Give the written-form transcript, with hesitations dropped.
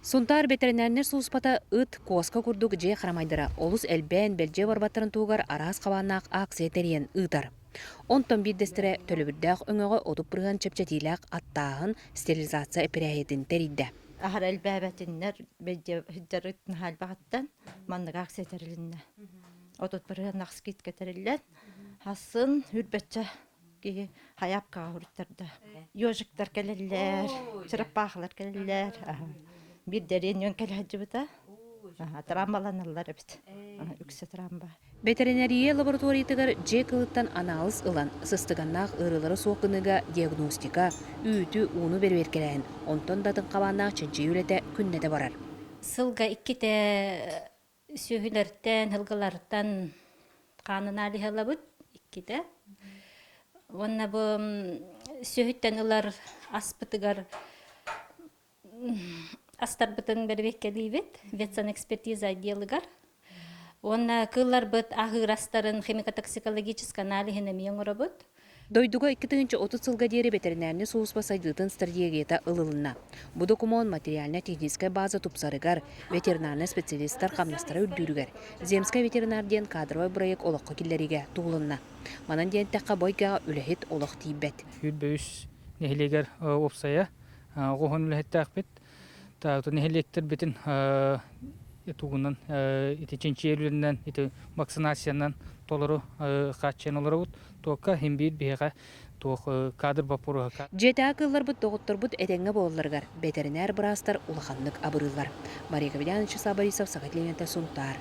Сунтар ветеринарнер суспата ыт коска курдук же харамайдыра. Олус элбен белже барбаттарын тугар арас кабаннак акция терен ытар. Онтон биддестире төлөбүрдәк өңөгө отуп бырган чепчетилак аттаахын стерилизация эпирәйетін теридде. Ахар элбәбәтиннәр бәҗә хиҗәрәтен халбагаттан манныга акция терилинне. Отут бырган акскит кетерилләр. Хасын хүрбәтчә ки хаяпка хүртәрдә. Ёжиктар келелләр, чырапахлар келелләр. Bir derin yön kelhacı bita. Trambalanırlar bit.Ükse tramba. Ветеринария лабораториятыгар же кылыттан анализ ылан, сыстыганнақ ырылары соқыныга диагностика, үйті уну берберкеләйін. Онтон датын қабаннақ чынчы юлеті күннеті барар. Сылга икките сүйілерттен, хылғыларттан қанын алихала бұд, икките. Онна бұл сүйіттен ылар аспытыгар астар бұтын бербекке дейбет, ветсан экспертиза отделыгар. Онна кыллар бұт ахыр астарын химико-токсикологический анализіне миң ұры бұд. Дойдуга 2030 сылга дері ветеринарны соуспа сайдытын стратегията ылылына. Бу документ материально-техническая база тупсарыгар, ветеринарны специалисттар қамнастары үрдүрігер. Земская ветеринарден кадровой проект олыққа келлериге туғылына. Манан ден таққа бойгаға үләхет олық тейбет. Үрбөйіс нехелегер опсая, оғын үләхетті ақпет. Тағыты нехелектер бетін туғынан, ченче елілінен, вакцинациянан толыру қатчен олары бұд. Тоққа хембейд бейға тоқ кадр бапыру. Жета акыллар бұд доғыттыр бұд әдеңі болыларғар. Ветеринар бұрастар улаханлық абырылар. Мария Гавидянович Сабарисов, Сағат Леонта, Сунтар.